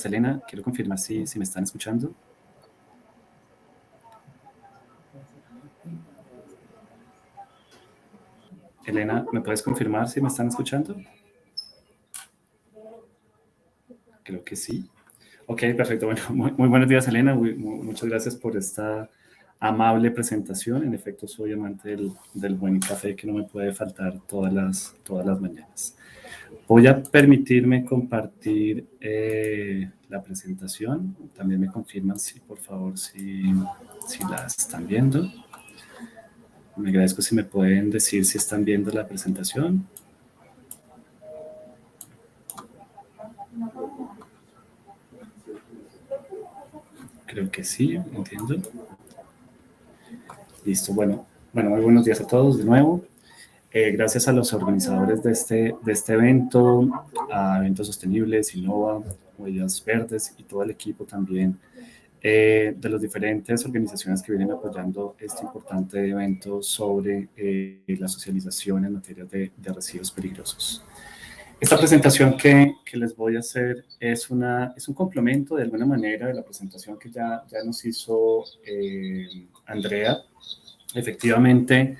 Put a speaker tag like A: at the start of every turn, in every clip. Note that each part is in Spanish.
A: días, Elena. Quiero confirmar si me están escuchando. Elena, ¿me puedes confirmar si me están escuchando? Creo que sí. Ok, perfecto. Bueno, muy buenos días, Elena. Muchas gracias por esta amable presentación. En efecto, soy amante del buen café que no me puede faltar todas las mañanas. Voy a permitirme compartir la presentación. También me confirman, por favor, si la están viendo. Me agradezco si me pueden decir si están viendo la presentación. Creo que sí, entiendo. Listo, bueno, muy buenos días a todos de nuevo. Gracias a los organizadores de este evento, a Eventos Sostenibles, Innova, Huellas Verdes y todo el equipo también de las diferentes organizaciones que vienen apoyando este importante evento sobre la socialización en materia de residuos peligrosos. Esta presentación que les voy a hacer es un complemento de alguna manera de la presentación que ya nos hizo Andrea. Efectivamente,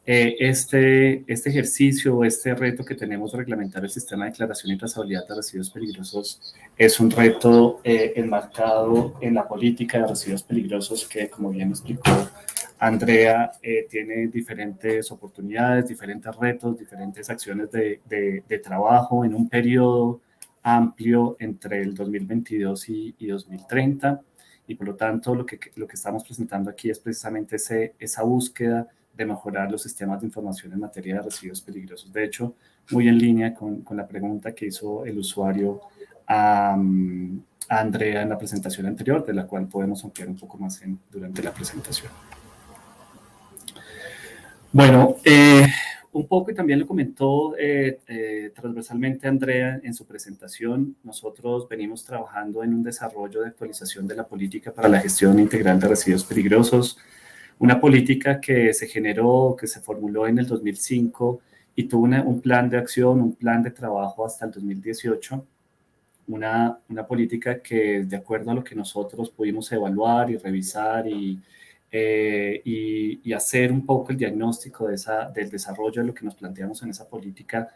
A: este ejercicio, este reto que tenemos de reglamentar el sistema de declaración y trazabilidad de residuos peligrosos es un reto enmarcado en la política de residuos peligrosos que, como bien explicó Andrea, tiene diferentes oportunidades, diferentes retos, diferentes acciones de trabajo en un periodo amplio entre el 2022 y 2030. Y por lo tanto, lo que estamos presentando aquí es precisamente esa búsqueda de mejorar los sistemas de información en materia de residuos peligrosos. De hecho, muy en línea con la pregunta que hizo el usuario a Andrea en la presentación anterior, de la cual podemos ampliar un poco más durante la presentación. Bueno, un poco, y también lo comentó transversalmente Andrea en su presentación, nosotros venimos trabajando en un desarrollo de actualización de la política para la gestión integral de residuos peligrosos, una política que se generó, que se formuló en el 2005 y tuvo un plan de acción, un plan de trabajo hasta el 2018, una política que, de acuerdo a lo que nosotros pudimos evaluar y revisar y hacer un poco el diagnóstico del desarrollo de lo que nos planteamos en esa política,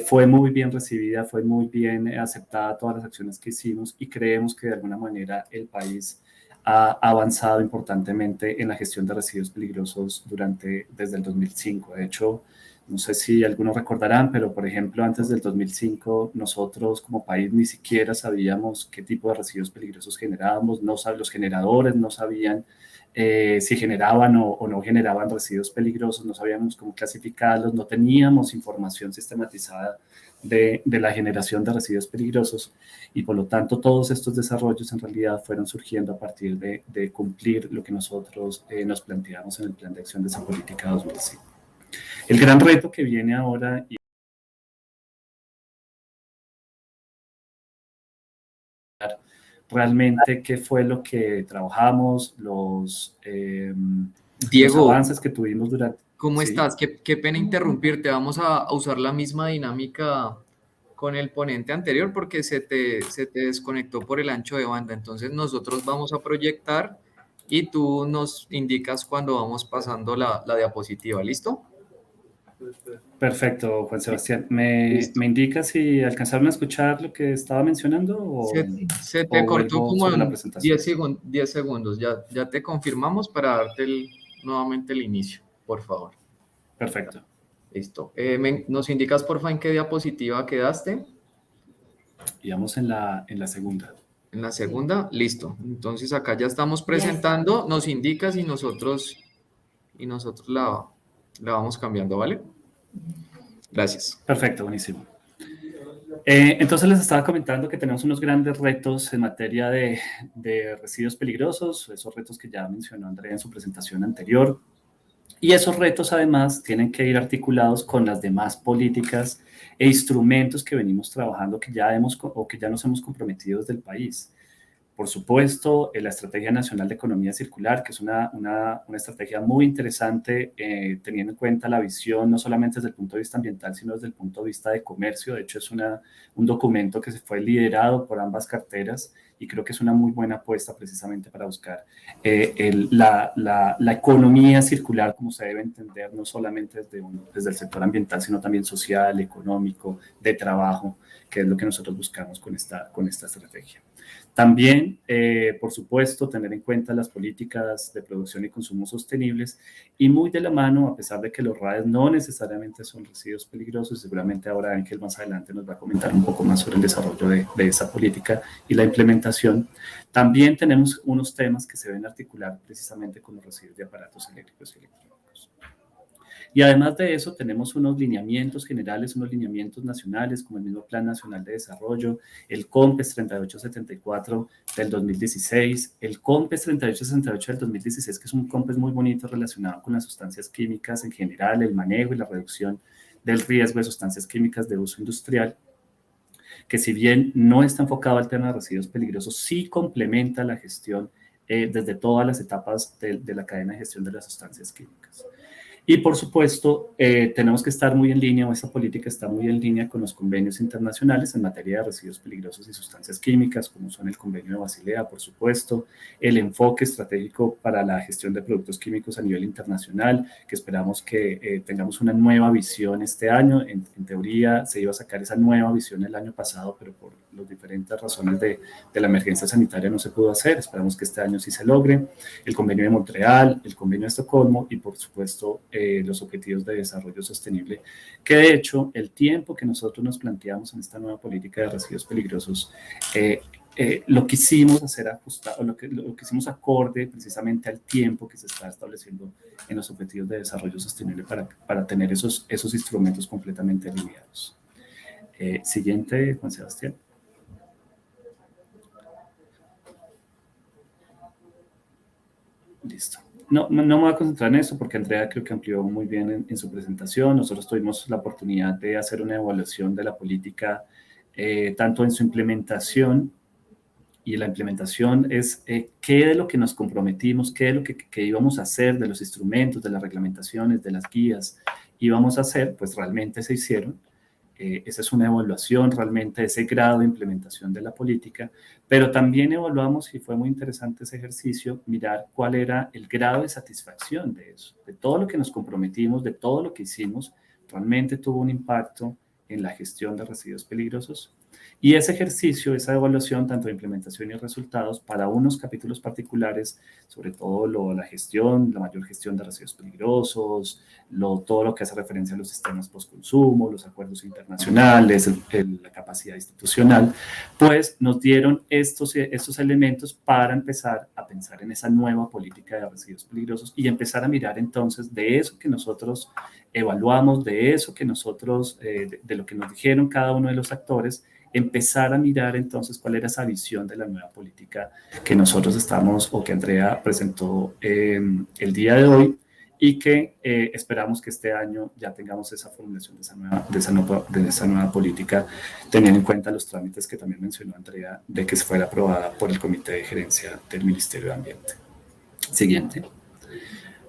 A: fue muy bien recibida, fue muy bien aceptada todas las acciones que hicimos y creemos que de alguna manera el país ha avanzado importantemente en la gestión de residuos peligrosos desde el 2005. De hecho, no sé si algunos recordarán, pero por ejemplo, antes del 2005, nosotros como país ni siquiera sabíamos qué tipo de residuos peligrosos generábamos, los generadores no sabían si generaban o no generaban residuos peligrosos, no sabíamos cómo clasificarlos, no teníamos información sistematizada de la generación de residuos peligrosos y por lo tanto todos estos desarrollos en realidad fueron surgiendo a partir de cumplir lo que nosotros nos planteamos en el Plan de Acción de esa Política 2005. El gran reto que viene ahora y realmente qué fue lo que trabajamos, los avances que tuvimos durante...
B: ¿Cómo estás? Qué pena interrumpirte. Vamos a usar la misma dinámica con el ponente anterior porque se te desconectó por el ancho de banda. Entonces nosotros vamos a proyectar y tú nos indicas cuando vamos pasando la diapositiva. ¿Listo?
A: Perfecto, Juan Sebastián. ¿Me indica si alcanzaron a escuchar lo que estaba mencionando
B: Se te cortó
A: vuelvo
B: como
A: sobre la
B: en
A: presentación?
B: 10 segundos. Ya te confirmamos para darte nuevamente el inicio, por favor.
A: Perfecto.
B: Listo. ¿Nos indicas, por favor, en qué diapositiva quedaste?
A: Íbamos en la segunda.
B: En la segunda, listo. Entonces acá ya estamos presentando, nos indicas y nosotros la vamos cambiando, ¿vale? Gracias.
A: Perfecto, buenísimo. Entonces les estaba comentando que tenemos unos grandes retos en materia de residuos peligrosos, esos retos que ya mencionó Andrea en su presentación anterior. Y esos retos además tienen que ir articulados con las demás políticas e instrumentos que venimos trabajando que ya nos hemos comprometido desde el país. Por supuesto, la Estrategia Nacional de Economía Circular, que es una estrategia muy interesante, teniendo en cuenta la visión no solamente desde el punto de vista ambiental, sino desde el punto de vista de comercio. De hecho, es un documento que se fue liderado por ambas carteras y creo que es una muy buena apuesta precisamente para buscar la economía circular como se debe entender, no solamente desde el sector ambiental, sino también social, económico, de trabajo, que es lo que nosotros buscamos con esta estrategia. También, por supuesto, tener en cuenta las políticas de producción y consumo sostenibles y muy de la mano, a pesar de que los RAEs no necesariamente son residuos peligrosos, seguramente ahora Ángel más adelante nos va a comentar un poco más sobre el desarrollo de esa política y la implementación. También tenemos unos temas que se deben articular precisamente con los residuos de aparatos eléctricos y electrónicos. Y además de eso, tenemos unos lineamientos generales, unos lineamientos nacionales, como el mismo Plan Nacional de Desarrollo, el COMPES 3874 del 2016, el COMPES 3868 del 2016, que es un COMPES muy bonito relacionado con las sustancias químicas en general, el manejo y la reducción del riesgo de sustancias químicas de uso industrial, que si bien no está enfocado al tema de residuos peligrosos, sí complementa la gestión desde todas las etapas de la cadena de gestión de las sustancias químicas. Y por supuesto, tenemos que estar muy en línea, o esa política está muy en línea con los convenios internacionales en materia de residuos peligrosos y sustancias químicas, como son el convenio de Basilea, por supuesto, el enfoque estratégico para la gestión de productos químicos a nivel internacional, que esperamos que tengamos una nueva visión este año. En teoría se iba a sacar esa nueva visión el año pasado, pero por las diferentes razones de la emergencia sanitaria no se pudo hacer. Esperamos que este año sí se logre. El convenio de Montreal, el convenio de Estocolmo y por supuesto los objetivos de desarrollo sostenible, que de hecho el tiempo que nosotros nos planteamos en esta nueva política de residuos peligrosos lo quisimos hacer ajustado, lo quisimos acorde precisamente al tiempo que se está estableciendo en los objetivos de desarrollo sostenible para tener esos instrumentos completamente alineados. Siguiente, Juan Sebastián. Listo. No me voy a concentrar en eso porque Andrea creo que amplió muy bien en su presentación. Nosotros tuvimos la oportunidad de hacer una evaluación de la política, tanto en su implementación, y la implementación es qué de lo que nos comprometimos, qué de lo que íbamos a hacer, de los instrumentos, de las reglamentaciones, de las guías, íbamos a hacer, pues realmente se hicieron. Esa es una evaluación realmente de ese grado de implementación de la política, pero también evaluamos, y fue muy interesante ese ejercicio, mirar cuál era el grado de satisfacción de eso, de todo lo que nos comprometimos, de todo lo que hicimos, realmente tuvo un impacto en la gestión de residuos peligrosos. Y ese ejercicio, esa evaluación, tanto de implementación y resultados, para unos capítulos particulares, sobre todo la gestión, la mayor gestión de residuos peligrosos, todo lo que hace referencia a los sistemas postconsumo, los acuerdos internacionales, la capacidad institucional, pues nos dieron estos elementos para empezar a pensar en esa nueva política de residuos peligrosos y empezar a mirar entonces de eso que nosotros evaluamos, de eso que nosotros, de lo que nos dijeron cada uno de los actores, empezar a mirar entonces cuál era esa visión de la nueva política que nosotros estamos, o que Andrea presentó el día de hoy, y que esperamos que este año ya tengamos esa formulación de esa nueva política, teniendo en cuenta los trámites que también mencionó Andrea, de que fuera aprobada por el Comité de Gerencia del Ministerio de Ambiente. Siguiente.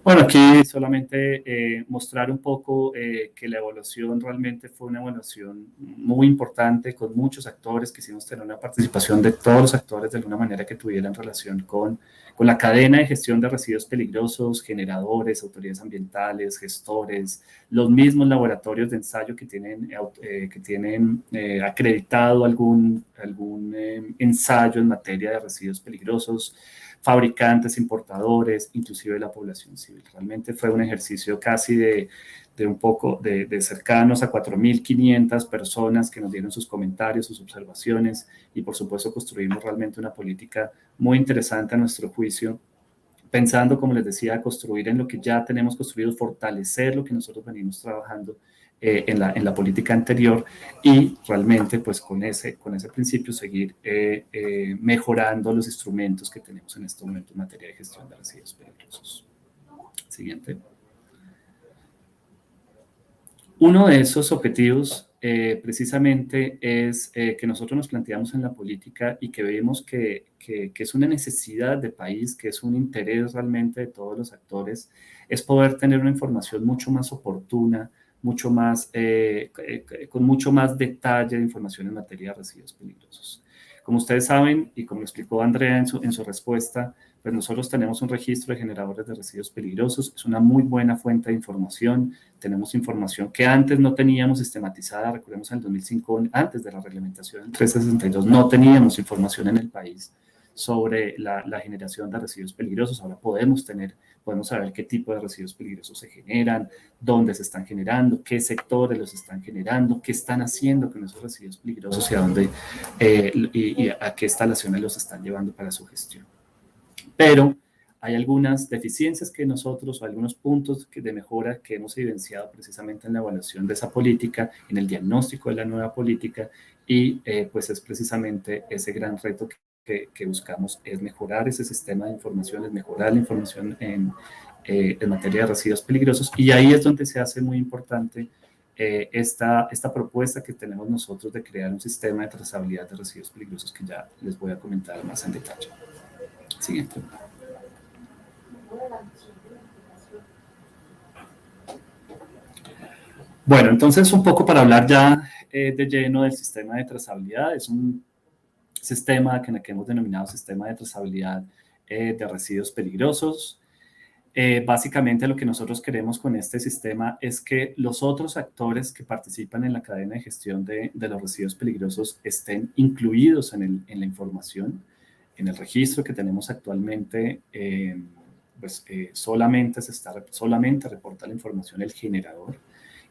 A: Bueno, aquí solamente mostrar un poco que la evaluación realmente fue una evaluación muy importante, con muchos actores. Quisimos tener una participación de todos los actores de alguna manera que tuvieran relación con la cadena de gestión de residuos peligrosos, generadores, autoridades ambientales, gestores, los mismos laboratorios de ensayo que tienen acreditado algún ensayo en materia de residuos peligrosos, fabricantes, importadores, inclusive la población civil. Realmente fue un ejercicio casi de un poco de cercanos a 4.500 personas que nos dieron sus comentarios, sus observaciones, y por supuesto construimos realmente una política muy interesante a nuestro juicio, pensando, como les decía, construir en lo que ya tenemos construido, fortalecer lo que nosotros venimos trabajando en la política anterior, y realmente pues con ese principio seguir mejorando los instrumentos que tenemos en este momento en materia de gestión de residuos peligrosos. Siguiente. Uno de esos objetivos precisamente es que nosotros nos planteamos en la política y que vemos que es una necesidad de país, que es un interés realmente de todos los actores, es poder tener una información mucho más oportuna, mucho más, con mucho más detalle de información en materia de residuos peligrosos. Como ustedes saben, y como lo explicó Andrea en su respuesta, pues nosotros tenemos un registro de generadores de residuos peligrosos, es una muy buena fuente de información, tenemos información que antes no teníamos sistematizada, recordemos en el 2005, antes de la reglamentación del 362, no teníamos información en el país sobre la generación de residuos peligrosos, ahora podemos saber qué tipo de residuos peligrosos se generan, dónde se están generando, qué sectores los están generando, qué están haciendo con esos residuos peligrosos y a qué instalaciones los están llevando para su gestión. Pero hay algunas deficiencias que nosotros, o algunos puntos de mejora que hemos evidenciado precisamente en la evaluación de esa política, en el diagnóstico de la nueva política, y pues es precisamente ese gran reto que buscamos, es mejorar ese sistema de información, es mejorar la información en materia de residuos peligrosos, y ahí es donde se hace muy importante esta propuesta que tenemos nosotros de crear un sistema de trazabilidad de residuos peligrosos que ya les voy a comentar más en detalle. Siguiente. Bueno, entonces un poco para hablar ya de lleno del sistema de trazabilidad. Es un sistema que hemos denominado sistema de trazabilidad de residuos peligrosos. Básicamente lo que nosotros queremos con este sistema es que los otros actores que participan en la cadena de gestión de los residuos peligrosos estén incluidos en la información, en el registro que tenemos actualmente. Solamente reporta la información el generador,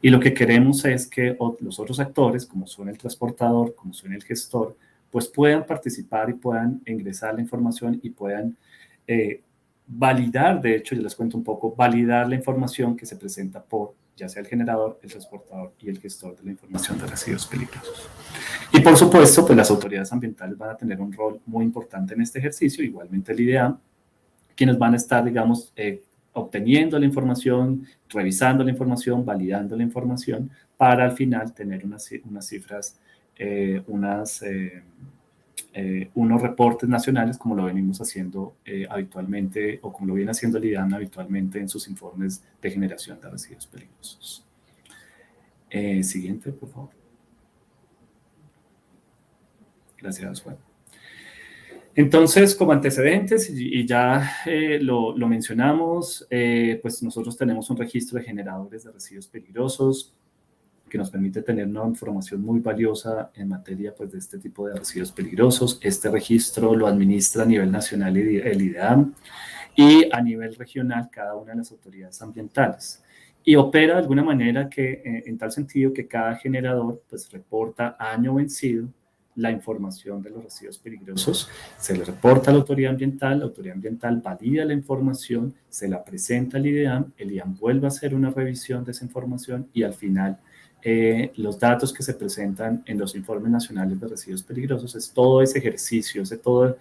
A: y lo que queremos es que los otros actores, como son el transportador, como son el gestor, pues puedan participar y puedan ingresar la información y puedan validar, de hecho, yo les cuento un poco, validar la información que se presenta por ya sea el generador, el transportador y el gestor de la información de residuos peligrosos. Y por supuesto, pues las autoridades ambientales van a tener un rol muy importante en este ejercicio, igualmente el IDEAM, quienes van a estar, digamos, obteniendo la información, revisando la información, validando la información, para al final tener unas cifras, unos reportes nacionales, como lo venimos haciendo habitualmente, o como lo viene haciendo el IDAM habitualmente en sus informes de generación de residuos peligrosos. Siguiente, por favor. Gracias, Juan. Entonces, como antecedentes, y ya lo mencionamos, pues nosotros tenemos un registro de generadores de residuos peligrosos que nos permite tener una información muy valiosa en materia, pues, de este tipo de residuos peligrosos. Este registro lo administra a nivel nacional el IDEAM, y a nivel regional cada una de las autoridades ambientales. Y opera de alguna manera en tal sentido que cada generador pues reporta año vencido la información de los residuos peligrosos, se le reporta a la autoridad ambiental valida la información, se la presenta al IDEAM, el IDEAM vuelve a hacer una revisión de esa información, y al final los datos que se presentan en los informes nacionales de residuos peligrosos es todo ese ejercicio, todo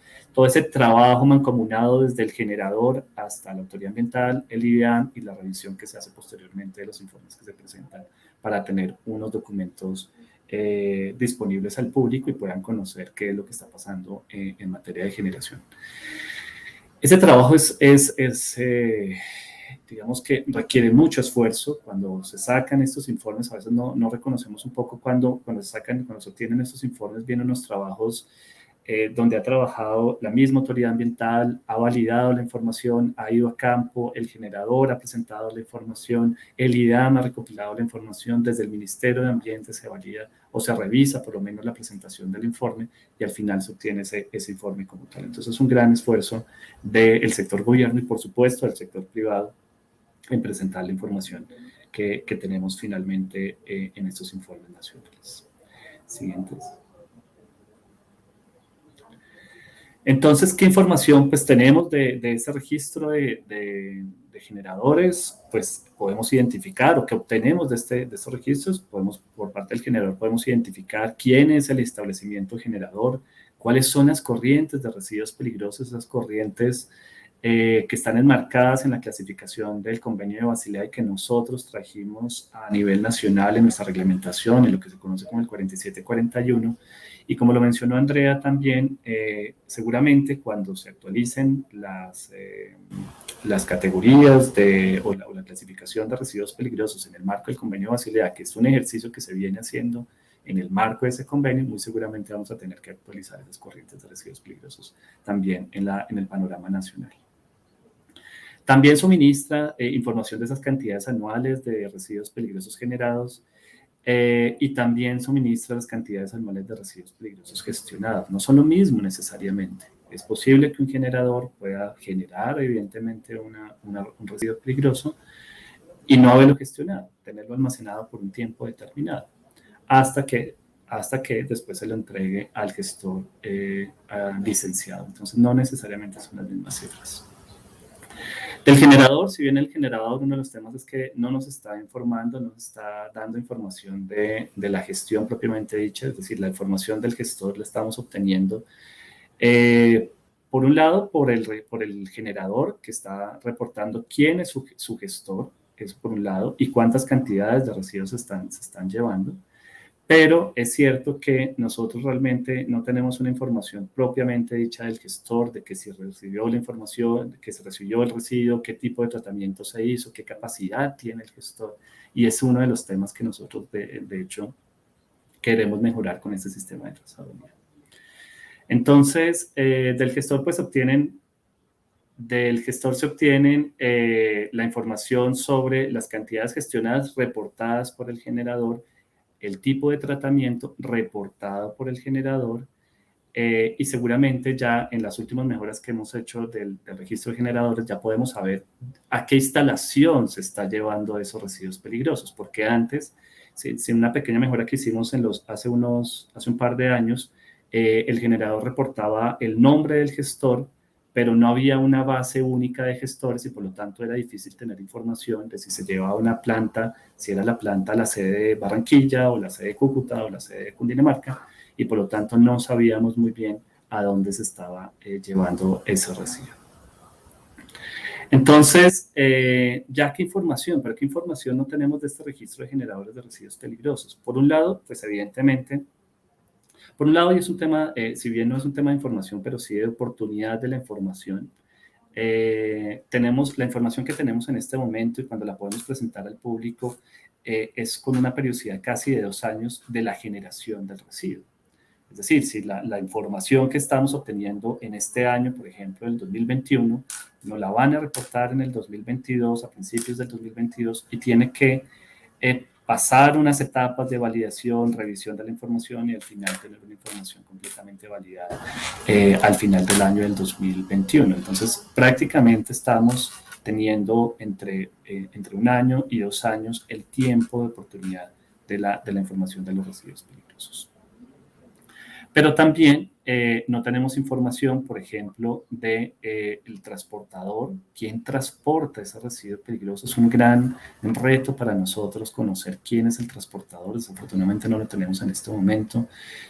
A: ese trabajo mancomunado desde el generador hasta la autoridad ambiental, el IDEAM, y la revisión que se hace posteriormente de los informes que se presentan para tener unos documentos disponibles al público y puedan conocer qué es lo que está pasando en materia de generación. Ese trabajo digamos que requiere mucho esfuerzo. Cuando se sacan estos informes, a veces no reconocemos un poco cuando se obtienen estos informes, vienen unos trabajos donde ha trabajado la misma autoridad ambiental, ha validado la información, ha ido a campo, el generador ha presentado la información, el IDAM ha recopilado la información, desde el Ministerio de Ambiente se valida o se revisa por lo menos la presentación del informe, y al final se obtiene ese informe como tal. Entonces es un gran esfuerzo del sector gobierno y por supuesto del sector privado en presentar la información que tenemos finalmente en estos informes nacionales. Siguientes. Entonces, ¿qué información pues tenemos de ese registro de generadores? Pues podemos identificar, o que obtenemos de estos registros, por parte del generador podemos identificar quién es el establecimiento generador, cuáles son las corrientes de residuos peligrosos, esas corrientes que están enmarcadas en la clasificación del Convenio de Basilea y que nosotros trajimos a nivel nacional en nuestra reglamentación, en lo que se conoce como el 4741. Y como lo mencionó Andrea también, seguramente cuando se actualicen las categorías o la clasificación de residuos peligrosos en el marco del Convenio de Basilea, que es un ejercicio que se viene haciendo en el marco de ese convenio, muy seguramente vamos a tener que actualizar esas corrientes de residuos peligrosos también en el panorama nacional. También suministra información de esas cantidades anuales de residuos peligrosos generados y también suministra las cantidades anuales de residuos peligrosos gestionados. No son lo mismo necesariamente. Es posible que un generador pueda generar, evidentemente, un residuo peligroso y no haberlo gestionado, tenerlo almacenado por un tiempo determinado, hasta que después se lo entregue al gestor licenciado. Entonces, no necesariamente son las mismas cifras. Del generador, si bien el generador, uno de los temas es que no nos está informando, nos está dando información de la gestión propiamente dicha, es decir, la información del gestor la estamos obteniendo, por un lado, por el generador que está reportando quién es su gestor, eso por un lado, y cuántas cantidades de residuos se están llevando. Pero es cierto que nosotros realmente no tenemos una información propiamente dicha del gestor, de que si recibió la información, de que se recibió el residuo, qué tipo de tratamiento se hizo, qué capacidad tiene el gestor. Y es uno de los temas que nosotros, de hecho, queremos mejorar con este sistema de trazabilidad. Entonces, del gestor se obtienen la información sobre las cantidades gestionadas reportadas por el generador, el tipo de tratamiento reportado por el generador y seguramente ya en las últimas mejoras que hemos hecho del registro de generadores ya podemos saber a qué instalación se está llevando esos residuos peligrosos, porque antes, sin una pequeña mejora que hicimos hace un par de años, el generador reportaba el nombre del gestor, pero no había una base única de gestores y por lo tanto era difícil tener información de si se llevaba una planta, si era la planta la sede de Barranquilla o la sede de Cúcuta o la sede de Cundinamarca, y por lo tanto no sabíamos muy bien a dónde se estaba llevando ese residuo. Entonces, ¿ya qué información? ¿Pero qué información no tenemos de este registro de generadores de residuos peligrosos? Por un lado, pues evidentemente, y es un tema, si bien no es un tema de información, pero sí de oportunidad de la información, tenemos la información que tenemos en este momento y cuando la podemos presentar al público es con una periodicidad casi de 2 años de la generación del residuo. Es decir, si la información que estamos obteniendo en este año, por ejemplo, el 2021, nos la van a reportar en el 2022, a principios del 2022, y tiene que pasar unas etapas de validación, revisión de la información y al final tener una información completamente validada al final del año del 2021. Entonces, prácticamente estamos teniendo entre 1 año y 2 años el tiempo de oportunidad de la información de los residuos peligrosos. Pero también no tenemos información, por ejemplo, del transportador. ¿Quién transporta ese residuo peligroso? Es un gran reto para nosotros conocer quién es el transportador. Desafortunadamente no lo tenemos en este momento.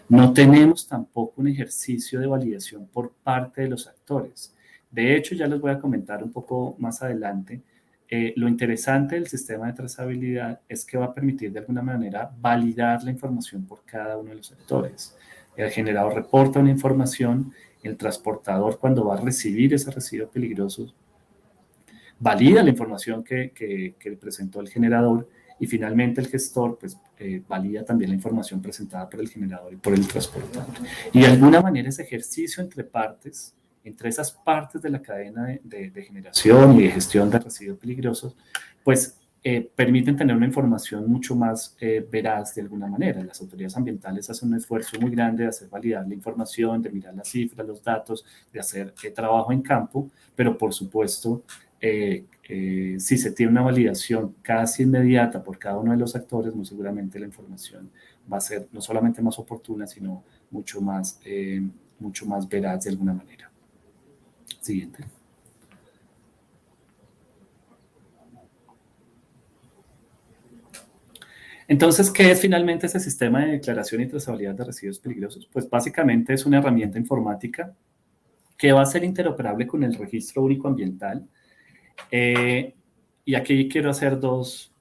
A: No tenemos tampoco un ejercicio de validación por parte de los actores. De hecho, ya les voy a comentar un poco más adelante. Lo interesante del sistema de trazabilidad es que va a permitir de alguna manera validar la información por cada uno de los actores. El generador reporta una información, el transportador cuando va a recibir ese residuo peligroso valida la información que presentó el generador y finalmente el gestor pues, valida también la información presentada por el generador y por el transportador. Y de alguna manera ese ejercicio entre partes, entre esas partes de la cadena de generación y de gestión de residuos peligrosos, pues permiten tener una información mucho más veraz de alguna manera. Las autoridades ambientales hacen un esfuerzo muy grande de hacer validar la información, de mirar las cifras, los datos, de hacer trabajo en campo, pero por supuesto, si se tiene una validación casi inmediata por cada uno de los actores, muy seguramente la información va a ser no solamente más oportuna, sino mucho más veraz de alguna manera. Siguiente. Entonces, ¿qué es finalmente ese sistema de declaración y trazabilidad de residuos peligrosos? Pues básicamente es una herramienta informática que va a ser interoperable con el registro único ambiental. Y aquí quiero hacer dos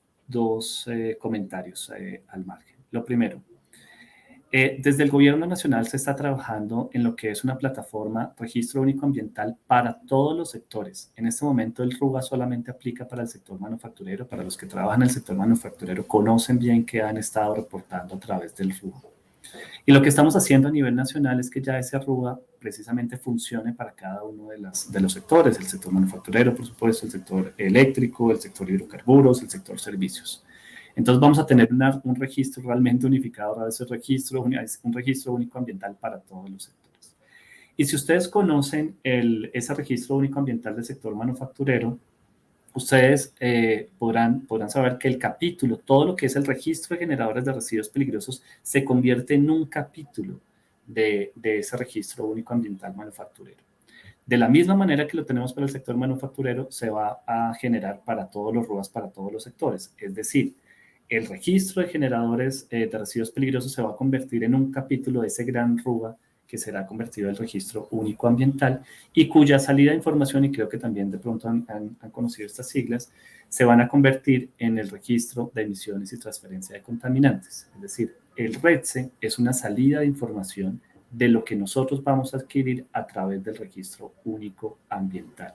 A: comentarios al margen. Lo primero, desde el Gobierno Nacional se está trabajando en lo que es una plataforma registro único ambiental para todos los sectores. En este momento el RUA solamente aplica para el sector manufacturero. Para los que trabajan en el sector manufacturero conocen bien que han estado reportando a través del RUA. Y lo que estamos haciendo a nivel nacional es que ya ese RUA precisamente funcione para cada uno de los sectores, el sector manufacturero, por supuesto, el sector eléctrico, el sector hidrocarburos, el sector servicios. Entonces vamos a tener un registro realmente unificado, ahora ese registro, un registro único ambiental para todos los sectores. Y si ustedes conocen ese registro único ambiental del sector manufacturero, ustedes podrán saber que el capítulo, todo lo que es el registro de generadores de residuos peligrosos, se convierte en un capítulo de ese registro único ambiental manufacturero. De la misma manera que lo tenemos para el sector manufacturero, se va a generar para todos los RUAs, para todos los sectores. Es decir, el registro de generadores de residuos peligrosos se va a convertir en un capítulo de ese gran RUA que será convertido en el registro único ambiental y cuya salida de información, y creo que también de pronto han conocido estas siglas, se van a convertir en el registro de emisiones y transferencia de contaminantes. Es decir, el RETSE es una salida de información de lo que nosotros vamos a adquirir a través del registro único ambiental.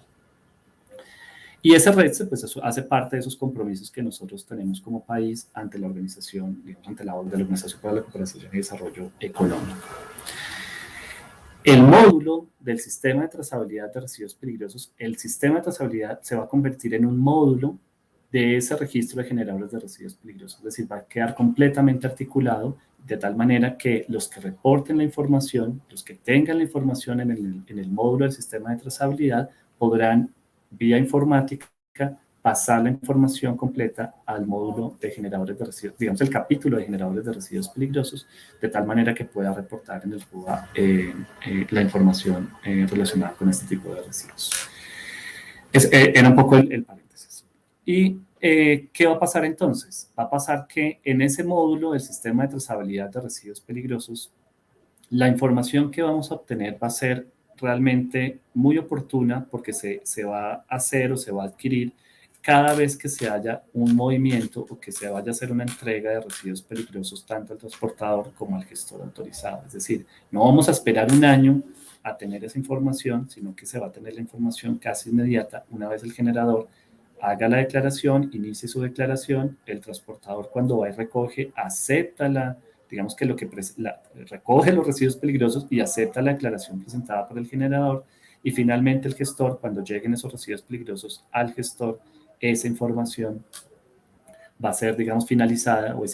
A: Y ese RETSE, pues eso hace parte de esos compromisos que nosotros tenemos como país ante la organización, digamos, ante la Organización para la Cooperación y Desarrollo Económico. El módulo del sistema de trazabilidad de residuos peligrosos, el sistema de trazabilidad se va a convertir en un módulo de ese registro de generadores de residuos peligrosos, es decir, va a quedar completamente articulado de tal manera que los que reporten la información, los que tengan la información en el módulo del sistema de trazabilidad, podrán vía informática pasar la información completa al módulo de generadores de residuos, digamos el capítulo de generadores de residuos peligrosos, de tal manera que pueda reportar en el RUA la información relacionada con este tipo de residuos. Era un poco el paréntesis. ¿Y qué va a pasar entonces? Va a pasar que en ese módulo del sistema de trazabilidad de residuos peligrosos, la información que vamos a obtener va a ser realmente muy oportuna porque se va a hacer o se va a adquirir cada vez que se haya un movimiento o que se vaya a hacer una entrega de residuos peligrosos tanto al transportador como al gestor autorizado. Es decir, no vamos a esperar un año a tener esa información, sino que se va a tener la información casi inmediata una vez el generador haga la declaración, inicie su declaración, el transportador cuando va y recoge, acepta digamos que recoge los residuos peligrosos y acepta la declaración presentada por el generador, y finalmente el gestor, cuando lleguen esos residuos peligrosos al gestor, esa información va a ser, digamos, finalizada, o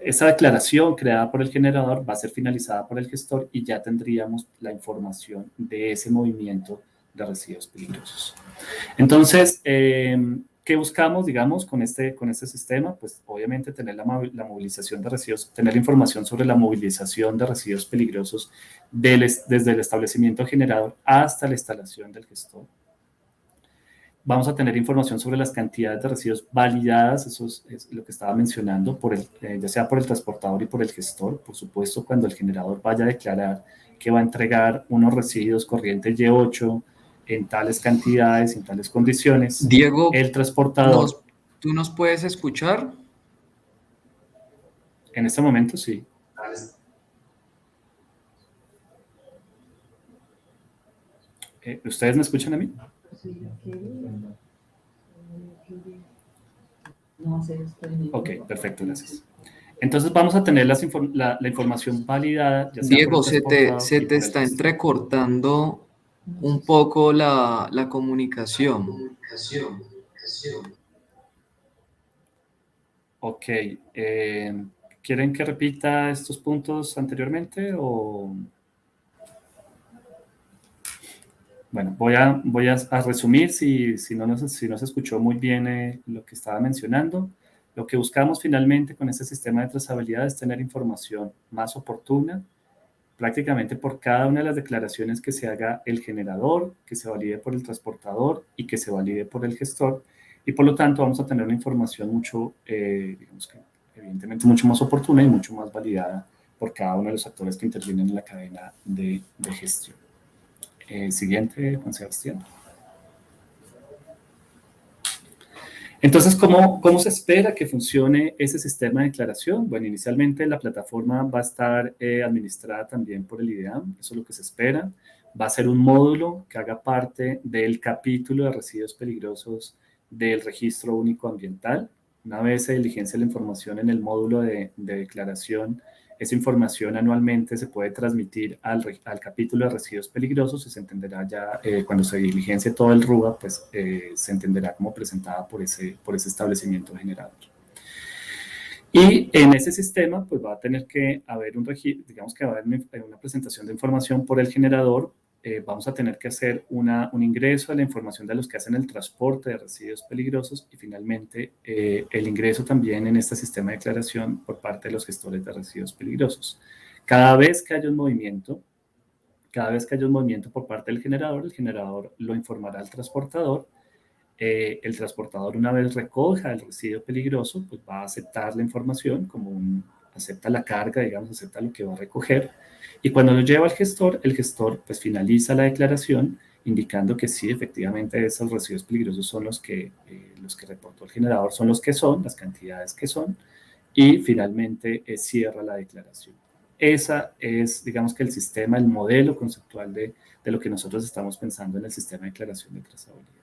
A: esa declaración creada por el generador va a ser finalizada por el gestor y ya tendríamos la información de ese movimiento de residuos peligrosos. Entonces, ¿qué buscamos, digamos, con este sistema? Pues obviamente tener la movilización de residuos, tener información sobre la movilización de residuos peligrosos desde el establecimiento generador hasta la instalación del gestor. Vamos a tener información sobre las cantidades de residuos validadas, eso es lo que estaba mencionando, ya sea por el transportador y por el gestor. Por supuesto, cuando el generador vaya a declarar que va a entregar unos residuos corrientes Y8 en tales cantidades, en tales condiciones,
B: Diego,
A: el transportador...
B: ¿tú nos puedes escuchar?
A: En este momento, sí. ¿Ustedes me escuchan a mí? Ok, perfecto, gracias. Entonces vamos a tener la información validada, ya sea
B: Diego,
A: por el transportador
B: se
A: y
B: te
A: por el
B: está
A: gestor.
B: entrecortando un poco la comunicación.
A: Ok, ¿quieren que repita estos puntos anteriormente o...? Bueno, voy a resumir si no se escuchó muy bien lo que estaba mencionando. Lo que buscamos finalmente con este sistema de trazabilidad es tener información más oportuna, prácticamente por cada una de las declaraciones que se haga el generador, que se valide por el transportador y que se valide por el gestor. Y por lo tanto vamos a tener una información mucho, digamos que, evidentemente mucho más oportuna y mucho más validada por cada uno de los actores que intervienen en la cadena de gestión. Siguiente, Juan Sebastián. Entonces, ¿cómo se espera que funcione ese sistema de declaración? Bueno, inicialmente la plataforma va a estar administrada también por el IDEAM, eso es lo que se espera. Va a ser un módulo que haga parte del capítulo de residuos peligrosos del Registro Único Ambiental. Una vez se diligencia la información en el módulo de declaración, esa información anualmente se puede transmitir al capítulo de residuos peligrosos y se entenderá ya, cuando se diligencie todo el RUA, pues se entenderá como presentada por ese establecimiento generador. Y en ese sistema, pues va a tener que haber digamos que va a haber una presentación de información por el generador. Vamos a tener que hacer un ingreso a la información de los que hacen el transporte de residuos peligrosos y finalmente el ingreso también en este sistema de declaración por parte de los gestores de residuos peligrosos. Cada vez que haya un movimiento por parte del generador, el generador lo informará al transportador. El transportador, una vez recoja el residuo peligroso, pues va a aceptar la información acepta la carga, digamos, acepta lo que va a recoger. Y cuando lo lleva al gestor, el gestor pues finaliza la declaración indicando que sí, efectivamente esos residuos peligrosos son los que reportó el generador, son los que son, las cantidades que son, y finalmente cierra la declaración. Esa es, digamos que el sistema, el modelo conceptual de lo que nosotros estamos pensando en el sistema de declaración de trazabilidad.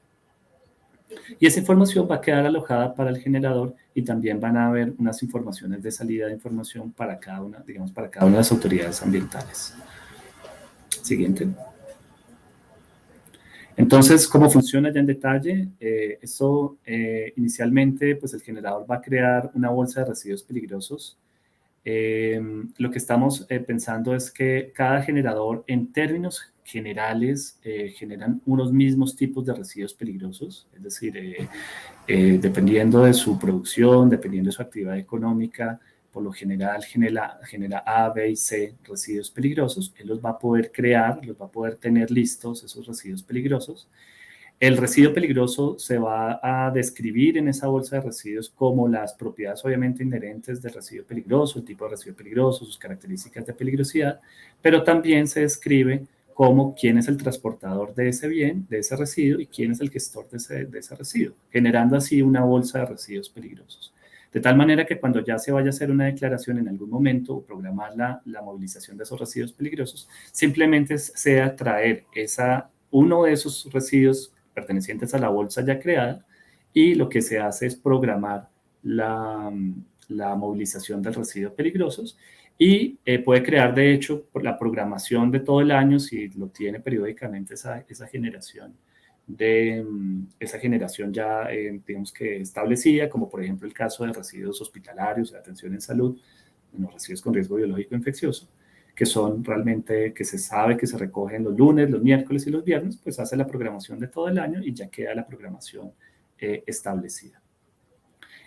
A: Y esa información va a quedar alojada para el generador y también van a haber unas informaciones de salida de información para cada una, digamos, para cada una de las autoridades ambientales. Siguiente. Entonces, ¿cómo funciona ya en detalle? Inicialmente, pues el generador va a crear una bolsa de residuos peligrosos. Lo que estamos pensando es que cada generador, en términos generales, generan unos mismos tipos de residuos peligrosos, es decir, dependiendo de su producción, dependiendo de su actividad económica, por lo general genera A, B y C residuos peligrosos. Él los va a poder crear, los va a poder tener listos, esos residuos peligrosos. El residuo peligroso se va a describir en esa bolsa de residuos como las propiedades obviamente inherentes del residuo peligroso, el tipo de residuo peligroso, sus características de peligrosidad, pero también se describe como quién es el transportador de ese bien, de ese residuo, y quién es el gestor de ese residuo, generando así una bolsa de residuos peligrosos. De tal manera que cuando ya se vaya a hacer una declaración en algún momento o programar la movilización de esos residuos peligrosos, simplemente sea traer uno de esos residuos pertenecientes a la bolsa ya creada, y lo que se hace es programar la movilización de residuos peligrosos y puede crear, de hecho, la programación de todo el año, si lo tiene periódicamente esa generación ya, digamos que establecida, como por ejemplo el caso de residuos hospitalarios, de atención en salud, los residuos con riesgo biológico infeccioso, que son realmente, que se sabe que se recogen los lunes, los miércoles y los viernes, pues hace la programación de todo el año y ya queda la programación establecida.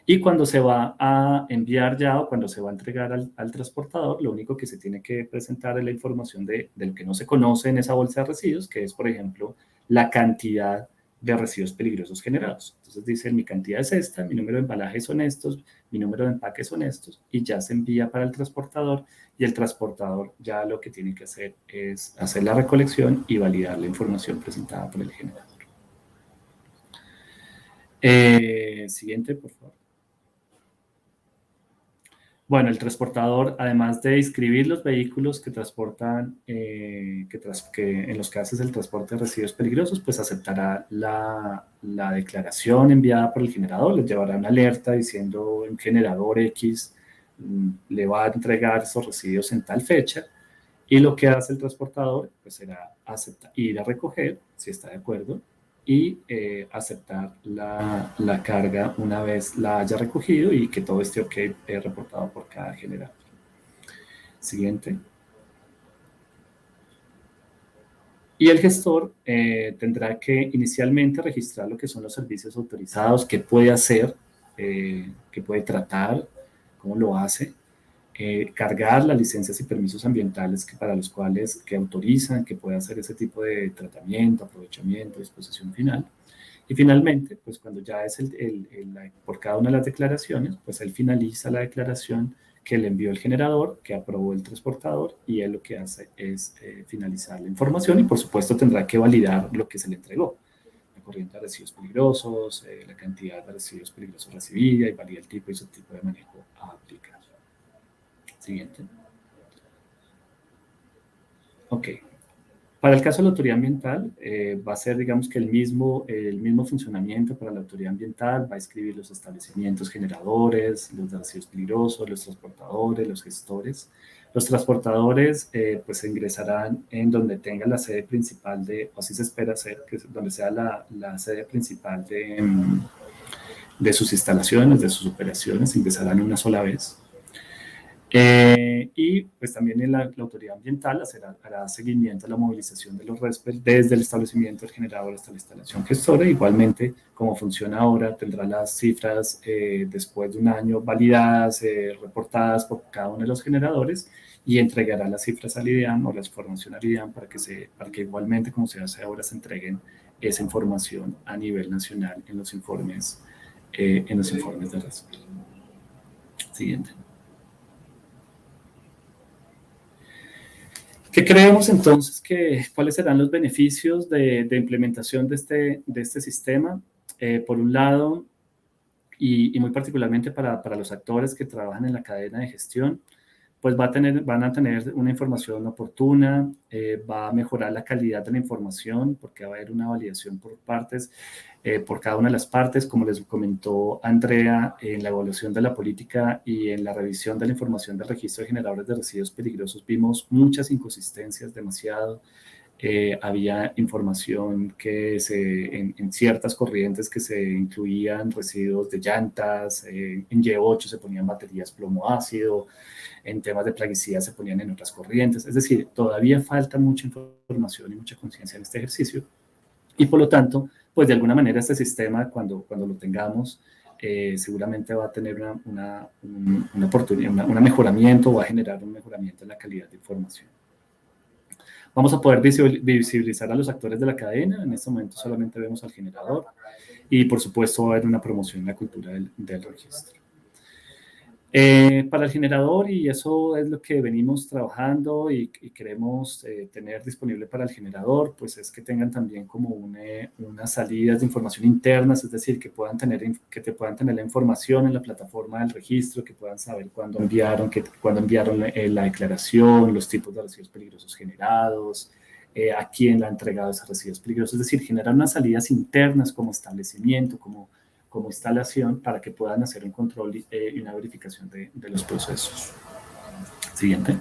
A: Y cuando se va a enviar ya o cuando se va a entregar al transportador, lo único que se tiene que presentar es la información de lo que no se conoce en esa bolsa de residuos, que es, por ejemplo, la cantidad de residuos peligrosos generados. Entonces dicen, mi cantidad es esta, mi número de embalajes son estos, mi número de empaques son estos, y ya se envía para el transportador, y el transportador ya lo que tiene que hacer es hacer la recolección y validar la información presentada por el generador. Siguiente, por favor. Bueno, el transportador, además de inscribir los vehículos que transportan, en los que haces el transporte de residuos peligrosos, pues aceptará la declaración enviada por el generador, les llevará una alerta diciendo un generador X le va a entregar esos residuos en tal fecha, y lo que hace el transportador pues será ir a recoger, si está de acuerdo, y aceptar la carga una vez la haya recogido y que todo esté ok, reportado por cada generador. Siguiente. Y el gestor tendrá que inicialmente registrar lo que son los servicios autorizados, qué puede hacer, qué puede tratar, cómo lo hace, cargar las licencias y permisos ambientales para los cuales autorizan que pueda hacer ese tipo de tratamiento, aprovechamiento, disposición final. Y finalmente, pues cuando ya es por cada una de las declaraciones, pues él finaliza la declaración que le envió el generador, que aprobó el transportador, y él lo que hace es finalizar la información y por supuesto tendrá que validar lo que se le entregó. La corriente de residuos peligrosos, la cantidad de residuos peligrosos recibida y valida el tipo y subtipo de manejo a aplicar. Siguiente. Ok. Para el caso de la autoridad ambiental, va a ser, digamos, que el mismo funcionamiento para la autoridad ambiental, va a escribir los establecimientos generadores, los de residuos peligrosos, los transportadores, los gestores. Los transportadores, pues, se ingresarán en donde tenga la sede principal o así se espera ser, que donde sea la sede principal de sus instalaciones, de sus operaciones, ingresarán una sola vez. Y pues también la autoridad ambiental hará seguimiento a la movilización de los RESPEL desde el establecimiento del generador hasta la instalación gestora. Igualmente, como funciona ahora, tendrá las cifras después de un año validadas, reportadas por cada uno de los generadores y entregará las cifras al IDEAM o la información al IDEAM para que igualmente, como se hace ahora, se entreguen esa información a nivel nacional en los informes de RESPEL. Siguiente. ¿Qué creemos entonces cuáles serán los beneficios de implementación de este sistema? Por un lado, y muy particularmente para los actores que trabajan en la cadena de gestión, pues van a tener una información oportuna, va a mejorar la calidad de la información porque va a haber una validación por partes, por cada una de las partes, como les comentó Andrea, en la evaluación de la política y en la revisión de la información del registro de generadores de residuos peligrosos, vimos muchas inconsistencias, demasiado. Había información en ciertas corrientes que se incluían residuos de llantas, en Y8 se ponían baterías plomo ácido, en temas de plaguicidas se ponían en otras corrientes. Es decir, todavía falta mucha información y mucha conciencia en este ejercicio. Y por lo tanto, pues de alguna manera este sistema, cuando lo tengamos, seguramente va a tener una oportunidad, un mejoramiento, va a generar un mejoramiento en la calidad de información. Vamos a poder visibilizar a los actores de la cadena. En este momento solamente vemos al generador. Y por supuesto va a haber una promoción en la cultura del registro. Para el generador, y eso es lo que venimos trabajando y queremos tener disponible para el generador, pues es que tengan también como unas salidas de información internas, es decir, que te puedan tener la información en la plataforma del registro, que puedan saber cuándo enviaron la declaración, los tipos de residuos peligrosos generados, a quién le ha entregado esos residuos peligrosos, es decir, generar unas salidas internas como establecimiento, como instalación para que puedan hacer un control y una verificación de los procesos. Siguiente.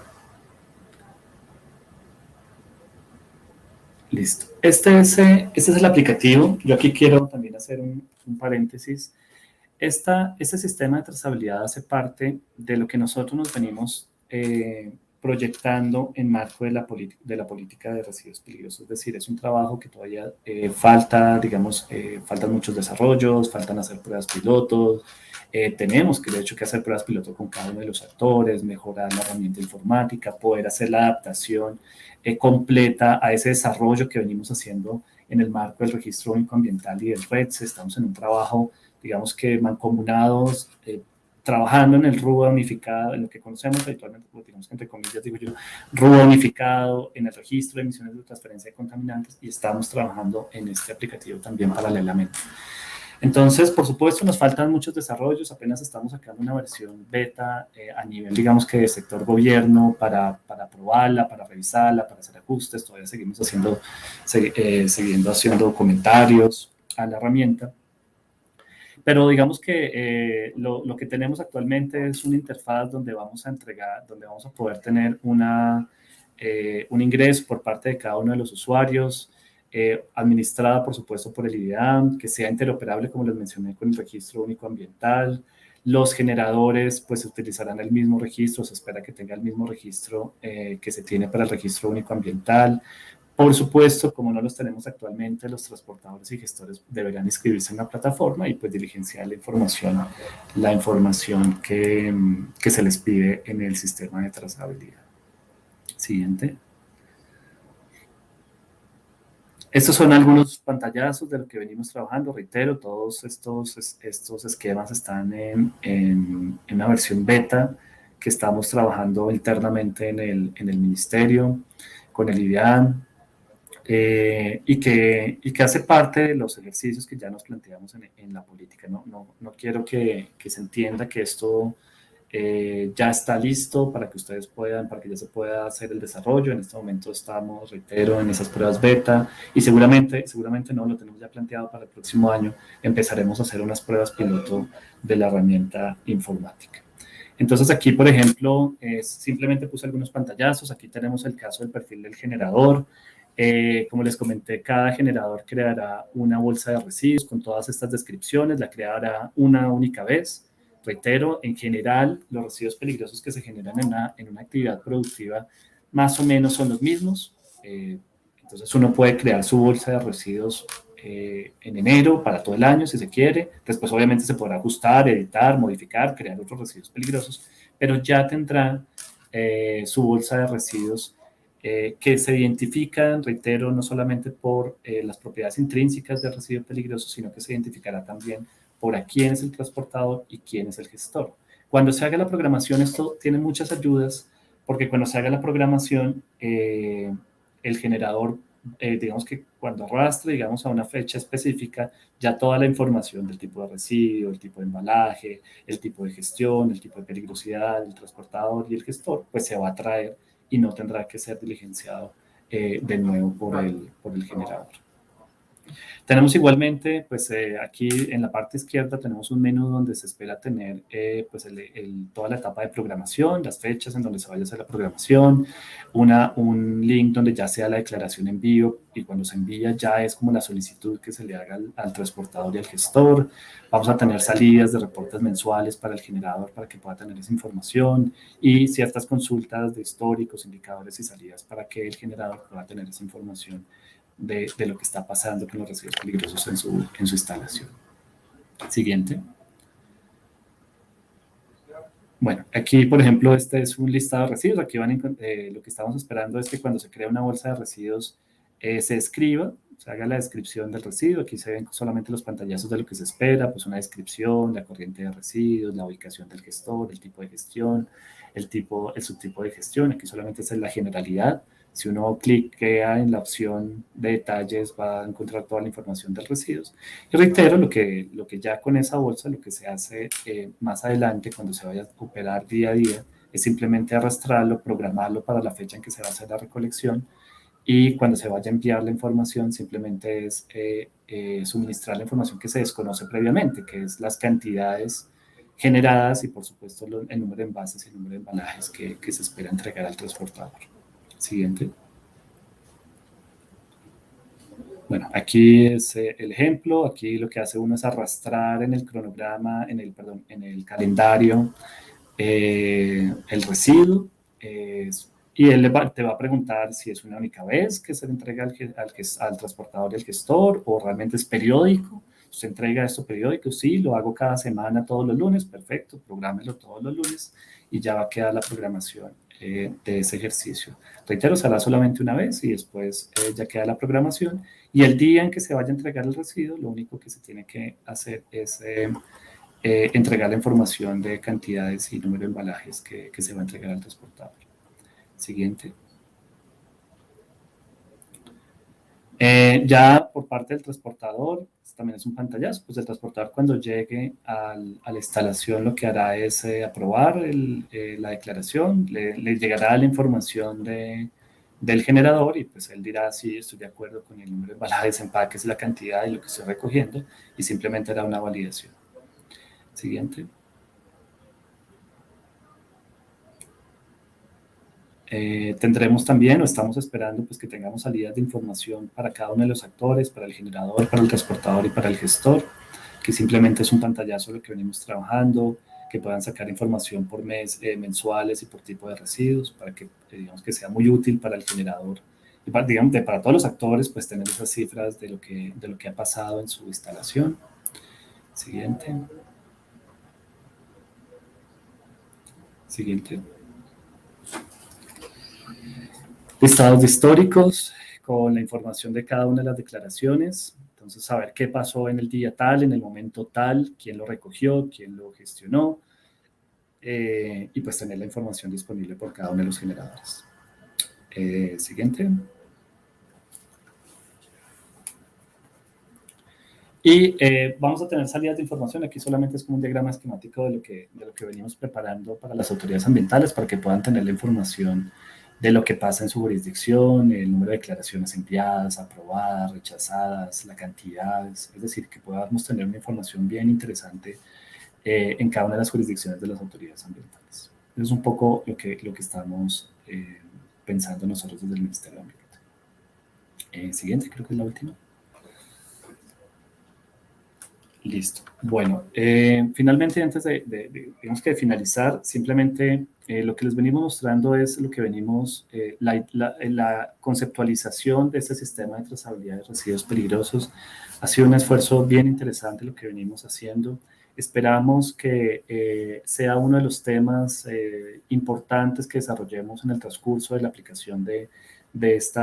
A: Listo. Este es el aplicativo. Yo aquí quiero también hacer un paréntesis. Este sistema de trazabilidad hace parte de lo que nosotros nos venimos proyectando en marco de la política de residuos peligrosos. Es decir, es un trabajo que todavía faltan muchos desarrollos, faltan hacer pruebas pilotos, tenemos de hecho que hacer pruebas piloto con cada uno de los actores, mejorar la herramienta informática, poder hacer la adaptación completa a ese desarrollo que venimos haciendo en el marco del registro único ambiental y del REDS. Estamos en un trabajo, digamos que mancomunados, trabajando en el RUA unificado, en lo que conocemos habitualmente, digamos que entre comillas digo yo, RUA unificado, en el registro de emisiones de transferencia de contaminantes, y estamos trabajando en este aplicativo también paralelamente. Entonces, por supuesto, nos faltan muchos desarrollos, apenas estamos sacando una versión beta a nivel, digamos que de sector gobierno para probarla, para revisarla, para hacer ajustes, todavía seguimos siguiendo haciendo comentarios a la herramienta. Pero digamos que lo que tenemos actualmente es una interfaz donde vamos a poder tener un ingreso por parte de cada uno de los usuarios, administrada por supuesto por el IDEAM, que sea interoperable como les mencioné con el registro único ambiental. Los generadores pues utilizarán el mismo registro, se espera que tenga el mismo registro que se tiene para el registro único ambiental. Por supuesto, como no los tenemos actualmente, los transportadores y gestores deberán inscribirse en la plataforma y pues diligenciar la información que se les pide en el sistema de trazabilidad. Siguiente. Estos son algunos pantallazos de lo que venimos trabajando. Reitero, todos estos esquemas están en una versión beta que estamos trabajando internamente en el ministerio, con el IDEAM, y que hace parte de los ejercicios que ya nos planteamos en la política. No quiero que se entienda que esto ya está listo para que ustedes puedan, para que ya se pueda hacer el desarrollo. En este momento estamos, reitero, en esas pruebas beta y seguramente no, lo tenemos ya planteado para el próximo año, empezaremos a hacer unas pruebas piloto de la herramienta informática. Entonces aquí, por ejemplo, simplemente puse algunos pantallazos. Aquí tenemos el caso del perfil del generador. Como les comenté, cada generador creará una bolsa de residuos con todas estas descripciones, la creará una única vez. Reitero, en general, los residuos peligrosos que se generan en una actividad productiva más o menos son los mismos. Entonces uno puede crear su bolsa de residuos en enero para todo el año si se quiere. Después obviamente se podrá ajustar, editar, modificar, crear otros residuos peligrosos, pero ya tendrá su bolsa de residuos que se identifican, reitero, no solamente por las propiedades intrínsecas del residuo peligroso, sino que se identificará también por a quién es el transportador y quién es el gestor. Cuando se haga la programación, esto tiene muchas ayudas, porque cuando se haga la programación, el generador, digamos que cuando arrastre, digamos, a una fecha específica, ya toda la información del tipo de residuo, el tipo de embalaje, el tipo de gestión, el tipo de peligrosidad, el transportador y el gestor, pues se va a traer y no tendrá que ser diligenciado de nuevo por el generador. Tenemos igualmente, pues aquí en la parte izquierda tenemos un menú donde se espera tener pues toda la etapa de programación, las fechas en donde se vaya a hacer la programación, un link donde ya sea la declaración en vivo y cuando se envía ya es como la solicitud que se le haga al transportador y al gestor. Vamos a tener salidas de reportes mensuales para el generador para que pueda tener esa información y ciertas consultas de históricos, indicadores y salidas para que el generador pueda tener esa información de lo que está pasando con los residuos peligrosos en su instalación. Siguiente. Bueno, aquí, por ejemplo, este es un listado de residuos. Aquí lo que estamos esperando es que cuando se crea una bolsa de residuos se escriba, se haga la descripción del residuo. Aquí se ven solamente los pantallazos de lo que se espera, pues una descripción, la corriente de residuos, la ubicación del gestor, el tipo de gestión, el subtipo de gestión. Aquí solamente es la generalidad. Si uno cliquea en la opción de detalles, va a encontrar toda la información del residuos. Y reitero, lo que ya con esa bolsa, lo que se hace más adelante, cuando se vaya a operar día a día, es simplemente arrastrarlo, programarlo para la fecha en que se va a hacer la recolección, y cuando se vaya a enviar la información, simplemente es suministrar la información que se desconoce previamente, que es las cantidades generadas y, por supuesto, el número de envases y el número de embalajes que se espera entregar al transportador. Siguiente. Bueno, aquí es el ejemplo. Aquí lo que hace uno es arrastrar en el cronograma, en el calendario, el residuo. Y él te va a preguntar si es una única vez que se le entrega al transportador y al gestor, o realmente es periódico. ¿Se entrega esto periódico? Sí, lo hago cada semana, todos los lunes. Perfecto, prográmelo todos los lunes y ya va a quedar la programación de ese ejercicio. Reitero, se hará solamente una vez y después ya queda la programación. Y el día en que se vaya a entregar el residuo, lo único que se tiene que hacer es entregar la información de cantidades y número de embalajes que se va a entregar al transportador. Siguiente. Ya por parte del transportador, también es un pantallazo, pues el transportador cuando llegue a la instalación lo que hará es aprobar la declaración, le llegará la información del generador y pues él dirá si estoy de acuerdo con el número de embalajes, empaques, la cantidad y lo que estoy recogiendo, y simplemente hará una validación. Siguiente. Tendremos también, o estamos esperando, pues que tengamos salidas de información para cada uno de los actores, para el generador, para el transportador y para el gestor, que simplemente es un pantallazo de lo que venimos trabajando, que puedan sacar información por mes, mensuales y por tipo de residuos, para que, digamos, que sea muy útil para el generador y para, digamos, para todos los actores, pues tener esas cifras de lo que ha pasado en su instalación. Siguiente. Siguiente. Listados de históricos, con la información de cada una de las declaraciones. Entonces, saber qué pasó en el día tal, en el momento tal, quién lo recogió, quién lo gestionó, y pues tener la información disponible por cada uno de los generadores. Siguiente. Y vamos a tener salidas de información. Aquí solamente es como un diagrama esquemático de lo que venimos preparando para las autoridades ambientales, para que puedan tener la información de lo que pasa en su jurisdicción, el número de declaraciones enviadas, aprobadas, rechazadas, la cantidad, es decir, que podamos tener una información bien interesante en cada una de las jurisdicciones de las autoridades ambientales. Eso es un poco lo que estamos pensando nosotros desde el Ministerio de Ambiente. Siguiente, creo que es la última. Listo. Bueno, finalmente, antes digamos que de finalizar, simplemente lo que les venimos mostrando es lo que venimos, la conceptualización de este sistema de trazabilidad de residuos peligrosos. Ha sido un esfuerzo bien interesante lo que venimos haciendo. Esperamos que sea uno de los temas importantes que desarrollemos en el transcurso de la aplicación del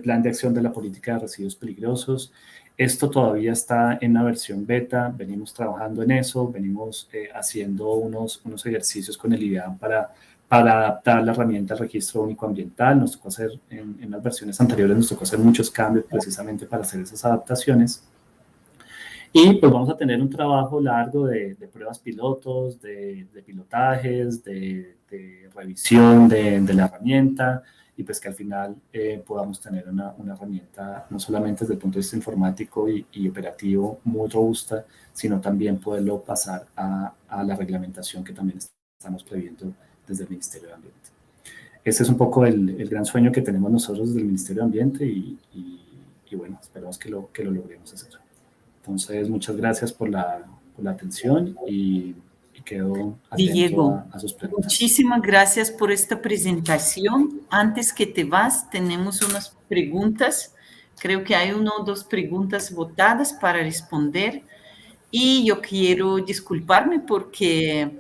A: plan de acción de la política de residuos peligrosos. Esto todavía está en una versión beta, venimos trabajando en eso, venimos haciendo unos ejercicios con el IDEAM para adaptar la herramienta al registro único ambiental. Nos tocó hacer, en las versiones anteriores, nos tocó hacer muchos cambios precisamente para hacer esas adaptaciones. Y pues vamos a tener un trabajo largo de pruebas pilotos, de pilotajes, de revisión de la herramienta, y pues que al final podamos tener una herramienta no solamente desde el punto de vista informático y operativo muy robusta, sino también poderlo pasar a la reglamentación que también estamos previendo desde el Ministerio de Ambiente. Ese es un poco el gran sueño que tenemos nosotros desde el Ministerio de Ambiente y bueno, esperamos que lo logremos hacer. Entonces, muchas gracias por la atención y quedo atento
C: Diego,
A: a sus preguntas.
C: muchísimas gracias por esta presentación. Antes que te vas, tenemos unas preguntas. Creo que hay una o dos preguntas votadas para responder. Y yo quiero disculparme porque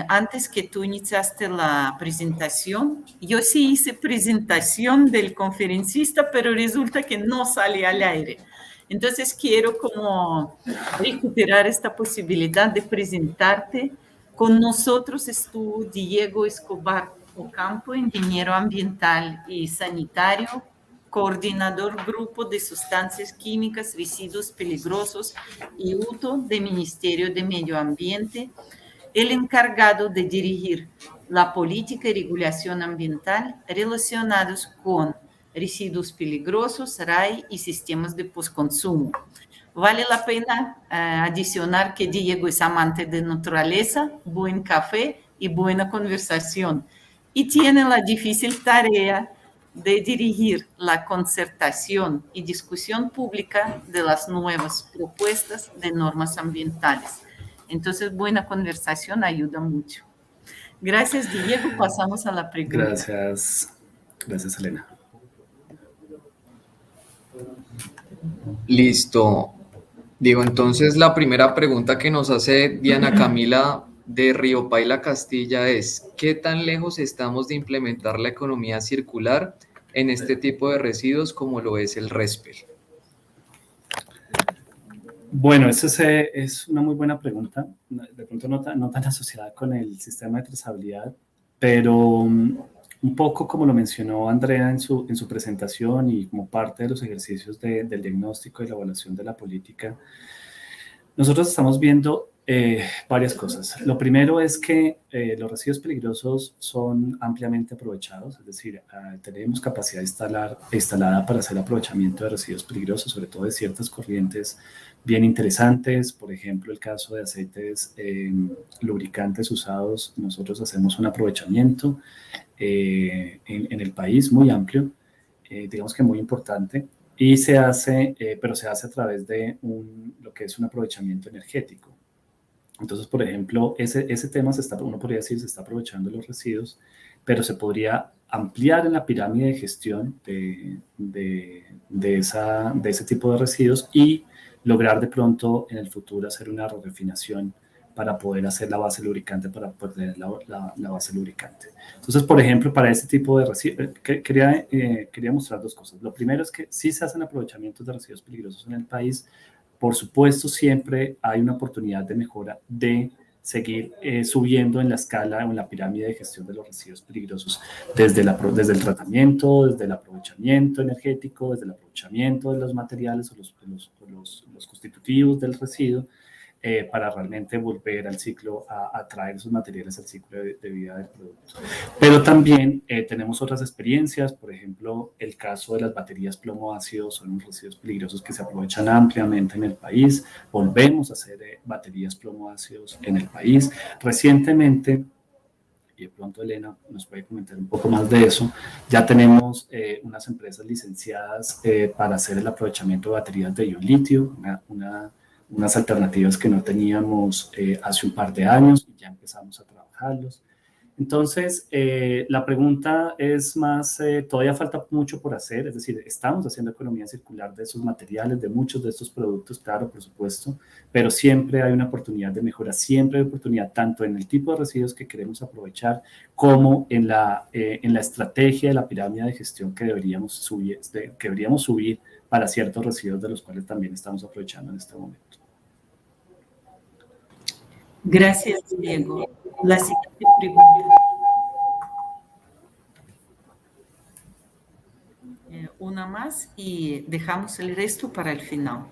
C: antes que tú iniciaste la presentación, yo sí hice presentación del conferencista, pero resulta que no sale al aire. Entonces, quiero como recuperar esta posibilidad de presentarte. Con nosotros estuvo Diego Escobar Ocampo, ingeniero ambiental y sanitario, coordinador Grupo de Sustancias Químicas, Residuos Peligrosos y UTO del Ministerio de Medio Ambiente, el encargado de dirigir la política y regulación ambiental relacionados con residuos peligrosos, RAI y sistemas de postconsumo. Vale la pena adicionar que Diego es amante de naturaleza, buen café y buena conversación, y tiene la difícil tarea de dirigir la concertación y discusión pública de las nuevas propuestas de normas ambientales. Entonces, buena conversación ayuda mucho. Gracias, Diego. Pasamos a la pregunta.
A: Gracias, Elena.
B: Listo. Digo, entonces la primera pregunta que nos hace Diana Camila de Río Paila Castilla es: ¿qué tan lejos estamos de implementar la economía circular en este tipo de residuos como lo es el RESPEL?
A: Bueno, esa es una muy buena pregunta. De pronto no tan asociada con el sistema de trazabilidad, pero un poco como lo mencionó Andrea en su presentación y como parte de los ejercicios del diagnóstico y la evaluación de la política, nosotros estamos viendo varias cosas. Lo primero es que los residuos peligrosos son ampliamente aprovechados, es decir, tenemos capacidad instalada para hacer aprovechamiento de residuos peligrosos, sobre todo de ciertas corrientes bien interesantes. Por ejemplo, el caso de aceites lubricantes usados, nosotros hacemos un aprovechamiento en el país muy amplio, digamos que muy importante. Y pero se hace a través de lo que es un aprovechamiento energético. Entonces, por ejemplo, ese tema uno podría decir se está aprovechando los residuos, pero se podría ampliar en la pirámide de gestión de ese tipo de residuos y lograr de pronto en el futuro hacer una refinación para poder hacer la base lubricante, para poder tener la base lubricante. Entonces, por ejemplo, para este tipo de residuos, quería mostrar dos cosas. Lo primero es que sí se hacen aprovechamientos de residuos peligrosos en el país. Por supuesto, siempre hay una oportunidad de mejora de seguir subiendo en la escala o en la pirámide de gestión de los residuos peligrosos, desde el tratamiento, desde el aprovechamiento energético, desde el aprovechamiento de los materiales o los constitutivos del residuo, para realmente volver al ciclo, a traer esos materiales al ciclo de vida del producto. Pero también tenemos otras experiencias, por ejemplo, el caso de las baterías plomo-ácido son unos residuos peligrosos que se aprovechan ampliamente en el país. Volvemos a hacer baterías plomo-ácidos en el país. Recientemente, y de pronto Elena nos puede comentar un poco más de eso, ya tenemos unas empresas licenciadas para hacer el aprovechamiento de baterías de ion litio, unas alternativas que no teníamos hace un par de años y ya empezamos a trabajarlos. Entonces, la pregunta es más, todavía falta mucho por hacer, es decir, estamos haciendo economía circular de esos materiales, de muchos de estos productos, claro, por supuesto, pero siempre hay una oportunidad de mejora, siempre hay oportunidad tanto en el tipo de residuos que queremos aprovechar como en la estrategia de la pirámide de gestión que deberíamos subir para ciertos residuos de los cuales también estamos aprovechando en este momento.
C: Gracias, Diego. La siguiente pregunta. Una más y dejamos el resto para el final.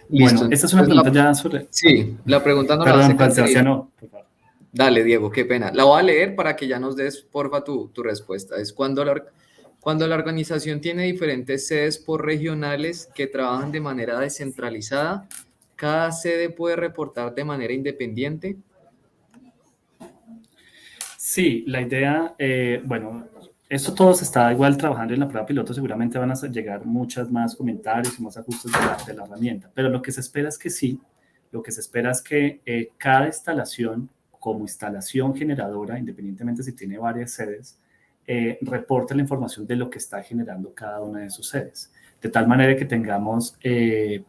B: Listo.
A: Bueno, esta es una pregunta ya sobre...
B: Sí, la pregunta no la
A: Perdón,
B: hace
A: Juan
B: Caterina.
A: Sebastián, no, por favor.
B: Dale, Diego, qué pena. La voy a leer para que ya nos des, porfa, tu respuesta. Es cuando la organización tiene diferentes sedes por regionales que trabajan de manera descentralizada, ¿cada sede puede reportar de manera independiente?
A: Sí, la idea, bueno, esto todo se está igual trabajando en la prueba piloto, seguramente van a llegar muchos más comentarios y más ajustes de la herramienta, pero lo que se espera es que sí, lo que se espera es que cada instalación, como instalación generadora, independientemente si tiene varias sedes, reporte la información de lo que está generando cada una de sus sedes, de tal manera que tengamos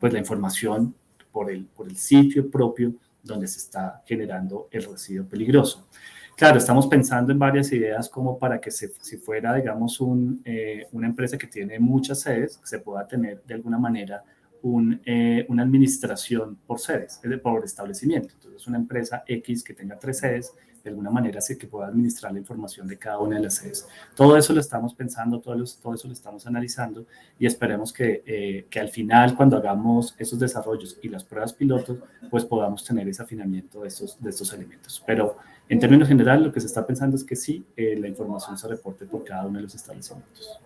A: pues la información por el sitio propio donde se está generando el residuo peligroso. Claro, estamos pensando en varias ideas como para que si fuera, digamos, una empresa que tiene muchas sedes, se pueda tener de alguna manera una administración por sedes, por establecimiento. Entonces, una empresa X que tenga 3 sedes, de alguna manera sí que pueda administrar la información de cada una de las sedes. Todo eso lo estamos pensando, todo eso lo estamos analizando y esperemos que al final, cuando hagamos esos desarrollos y las pruebas pilotos, pues podamos tener ese afinamiento de estos elementos. Pero en términos generales, lo que se está pensando es que sí, la información se reporte por cada uno de los establecimientos.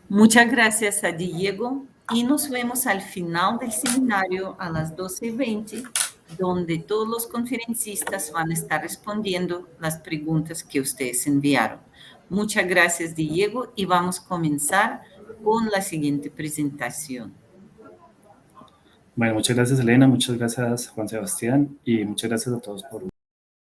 C: Muchas gracias a Diego y nos vemos al final del seminario a las 12:20, donde todos los conferencistas van a estar respondiendo las preguntas que ustedes enviaron. Muchas gracias, Diego, y vamos a comenzar con la siguiente presentación.
A: Bueno, muchas gracias, Elena, muchas gracias, Juan Sebastián, y muchas gracias a todos por